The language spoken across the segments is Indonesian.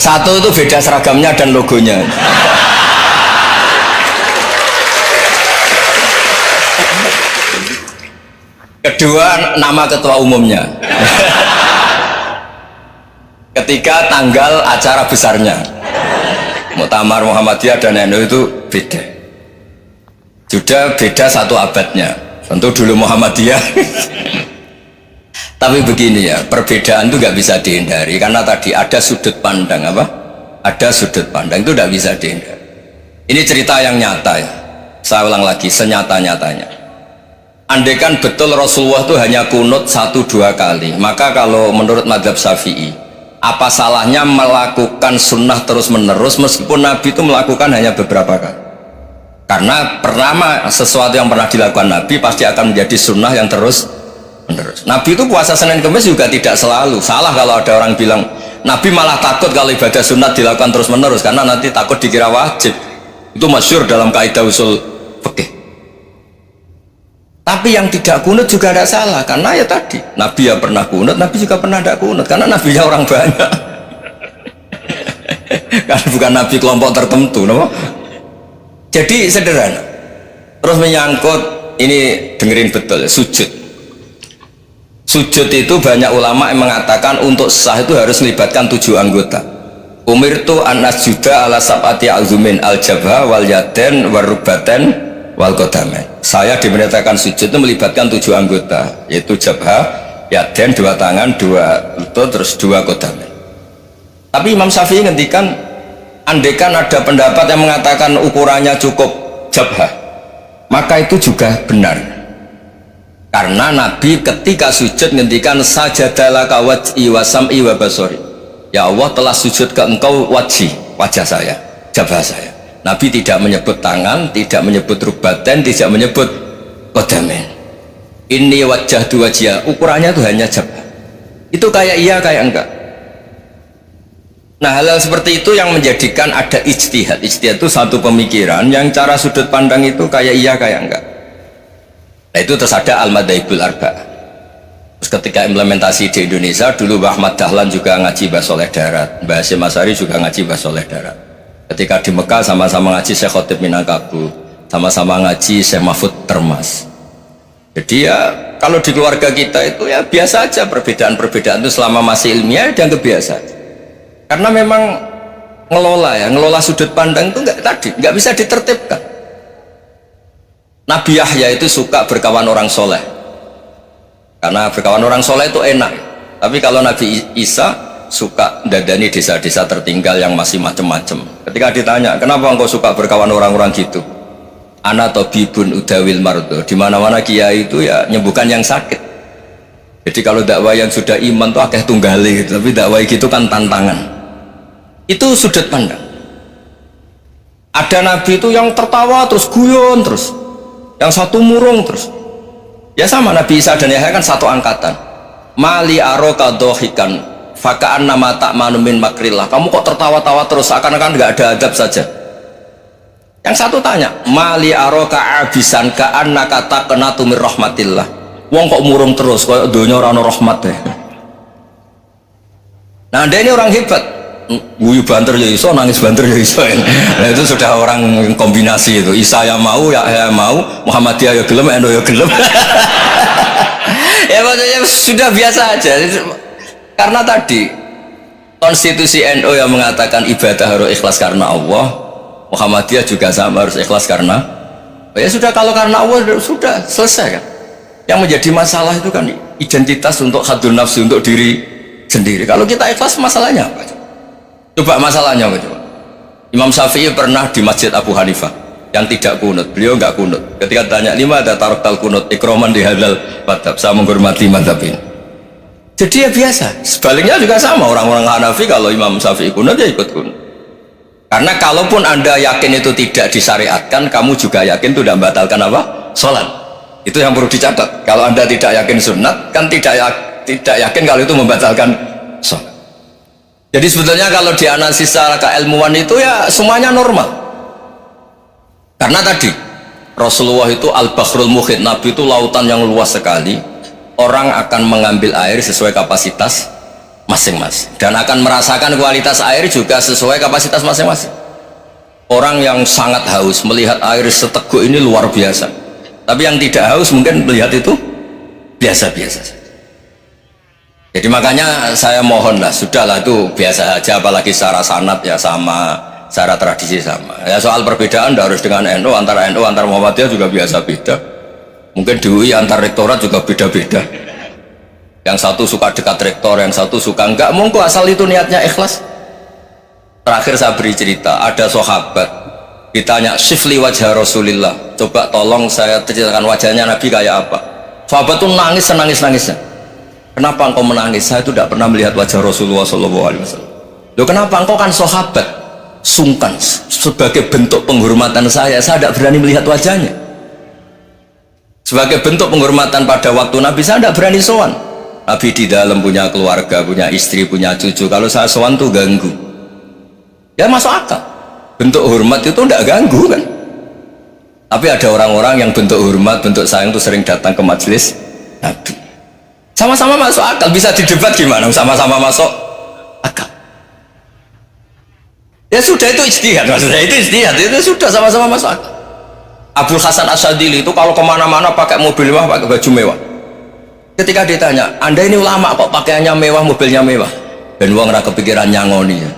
Satu itu beda seragamnya dan logonya. Kedua, nama ketua umumnya. Ketiga, tanggal acara besarnya. Muktamar Muhammadiyah dan NU itu beda. Sudah beda satu abadnya. Tentu dulu Muhammadiyah. Tapi begini ya, perbedaan itu nggak bisa dihindari karena tadi ada sudut pandang apa? Ada sudut pandang itu nggak bisa dihindari. Ini cerita yang nyata ya. Saya ulang lagi, senyata-nyatanya. Andaikan betul Rasulullah itu hanya kunut 1-2 kali, maka kalau menurut mazhab Syafi'i, apa salahnya melakukan sunnah terus-menerus meskipun Nabi itu melakukan hanya beberapa kali? Karena pertama, sesuatu yang pernah dilakukan Nabi pasti akan menjadi sunnah yang terus-menerus. Nabi itu puasa Senin Kamis juga tidak selalu. Salah kalau ada orang bilang Nabi malah takut kalau ibadah sunat dilakukan terus-menerus karena nanti takut dikira wajib. Itu masyhur dalam kaidah usul fikih. Tapi yang tidak kunut juga tidak salah karena ya tadi Nabi ya pernah kunut, Nabi juga pernah tidak kunut karena Nabi nya orang banyak. Karena bukan Nabi kelompok tertentu, no? Jadi sederhana. Terus menyangkut ini dengerin betul ya, sujud. Sujud itu banyak ulama yang mengatakan untuk sah itu harus melibatkan 7 anggota. Umirtu an asjuda ala sab'ati azumin al jabha wal yaden warubaten wal qadamen. Saya diperintahkan sujud itu melibatkan 7 anggota, yaitu jabha, yaden 2 tangan, 2 lutut, terus 2 qadamen. Tapi Imam Syafi'i ngendikan andaikan ada pendapat yang mengatakan ukurannya cukup jabha, maka itu juga benar. Karena Nabi ketika sujud ngendikan sajadalaka wajhi wa sam'i wa basori. Ya Allah telah sujud ke engkau wajah saya, jabha saya. Nabi tidak menyebut tangan, tidak menyebut rubaten, tidak menyebut qadamen. Ini wajah dua wajah, ukurannya itu hanya jabha. Itu kayak iya kayak enggak. Nah hal-hal seperti itu yang menjadikan ada ijtihad. Ijtihad itu satu pemikiran yang cara sudut pandang itu kayak iya kayak enggak. Nah itu terus ada al-madhaibul arba'ah. Terus ketika implementasi di Indonesia dulu Mbah Ahmad Dahlan juga ngaji Mbah Soleh Darat, Mbah Hasyim Asy'ari juga ngaji Mbah Soleh Darat. Ketika di Mekah sama-sama ngaji Syekh Khotib Minangkabau, sama-sama ngaji Syekh Mahfud Termas. Jadi ya kalau di keluarga kita itu ya biasa aja, perbedaan-perbedaan itu selama masih ilmiah dianggap biasa. Karena memang ngelola sudut pandang itu nggak bisa ditertibkan. Nabi Yahya itu suka berkawan orang soleh karena berkawan orang soleh itu enak. Tapi kalau Nabi Isa suka dadani desa-desa tertinggal yang masih macem-macem. Ketika ditanya kenapa engkau suka berkawan orang-orang gitu, ana tabibun udawil mardo, di mana-mana kiai itu ya nyembuhkan yang sakit. Jadi kalau dakwah yang sudah iman tuh akeh tunggali gitu, tapi dakwah gitu kan tantangan. Itu sudut pandang. Ada nabi itu yang tertawa terus guyon terus, yang satu murung terus. Ya sama Nabi Isa dan Yahya kan satu angkatan. Mali aroka dohikan fakaan nama tak manumin makrillah. Kamu kok tertawa-tawa terus seakan-akan nggak ada adab saja. Yang satu tanya, mali aroka abisan kaan nakata kena tumir rahmatillah. Wong kok murung terus, kok dunia orang rahmat deh. Nah dia ini orang hebat. Guyu banter ya iso, nangis banter ya iso. Nah itu sudah orang kombinasi itu. Isa ya mau, ya mau, Muhammadiyah ya gelem, NU ya gelem. Ya maksudnya sudah biasa aja. Karena tadi konstitusi NU yang mengatakan ibadah harus ikhlas karena Allah, Muhammadiyah juga sama harus ikhlas karena ya sudah, kalau karena Allah sudah selesai kan. Yang menjadi masalah itu kan identitas untuk hadun nafsi, untuk diri sendiri. Kalau kita ikhlas masalahnya apa? Coba masalahnya apa coba? Imam Syafi'i pernah di Masjid Abu Hanifah yang tidak kunut, beliau nggak kunut. Ketika tanya lima ada taroktal kunut ikroman di hadal madhab, saya menghormati madhab ini. Jadi ya biasa. Sebaliknya juga sama, orang-orang Hanafi kalau Imam Syafi'i kunut ya ikut kunut. Karena kalaupun anda yakin itu tidak disyariatkan, kamu juga yakin itu tidak membatalkan apa? Sholat. Itu yang perlu dicatat. Kalau anda tidak yakin sunat, kan tidak yakin kalau itu membatalkan sholat. Jadi sebetulnya kalau dianalisis secara keilmuan itu ya semuanya normal. Karena tadi Rasulullah itu al-bahrul muhit, Nabi itu lautan yang luas sekali. Orang akan mengambil air sesuai kapasitas masing-masing dan akan merasakan kualitas air juga sesuai kapasitas masing-masing. Orang yang sangat haus melihat air seteguk ini luar biasa, tapi yang tidak haus mungkin melihat itu biasa-biasa saja. Jadi makanya saya mohonlah, sudahlah itu biasa aja, apalagi secara sanad ya sama, secara tradisi sama. Ya soal perbedaan harus dengan NU, antara Muhammadiyah juga biasa beda. Mungkin di UI antar rektorat juga beda-beda. Yang satu suka dekat rektor, yang satu suka enggak, monggo asal itu niatnya ikhlas. Terakhir saya beri cerita, ada sahabat ditanya sifli wajah Rasulillah, coba tolong saya ceritakan wajahnya Nabi kayak apa. Sahabat tuh nangis senangis-nangisnya. Kenapa engkau menangis? Saya itu tidak pernah melihat wajah Rasulullah SAW. Loh kenapa? Engkau kan sahabat. Sungkan, sebagai bentuk penghormatan saya tidak berani melihat wajahnya. Sebagai bentuk penghormatan pada waktu Nabi, saya tidak berani sowan. Nabi di dalam punya keluarga, punya istri, punya cucu. Kalau saya sowan tuh ganggu. Ya masuk akal. Bentuk hormat itu tidak ganggu kan. Tapi ada orang-orang yang bentuk hormat, bentuk sayang itu sering datang ke majelis Nabi. Sama-sama masuk akal, bisa didebat gimana? Sama-sama masuk akal. Ya sudah, itu ijtihad, maksudnya itu ijtihad, itu sudah sama-sama masuk akal. Abul Hasan Asyadili itu kalau kemana-mana pakai mobil mewah, pakai baju mewah. Ketika ditanya, Anda ini ulama kok pakaiannya mewah, mobilnya mewah, dan uang rakyat kepikiran nyangoni ya.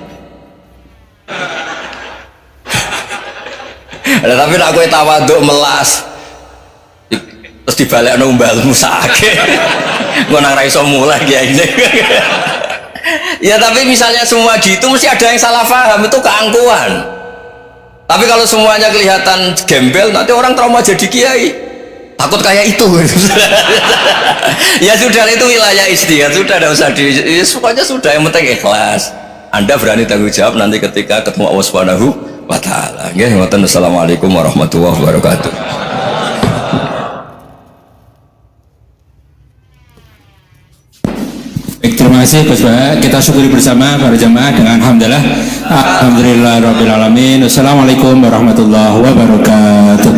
Tapi aku tawaduk melas, terus dibalik numbalmu sakit, ngonang raiso mulai ya ini. Ya tapi misalnya semua gitu mesti ada yang salah paham, itu keangkuhan. Tapi kalau semuanya kelihatan gembel, nanti orang trauma jadi kiai, takut kayak itu. Ya sudah, itu wilayah ijtihad, sudah tidak usah ya, pokoknya sudah, yang penting ikhlas. Anda berani tanggung jawab nanti ketika ketemu Allah Subhanahu wa Ta'ala. Assalamualaikum warahmatullahi wabarakatuh. Terima kasih Gus Baha. Kita syukuri bersama para jamaah dengan alhamdulillahirabbil alamin. Wassalamualaikum warahmatullahi wabarakatuh.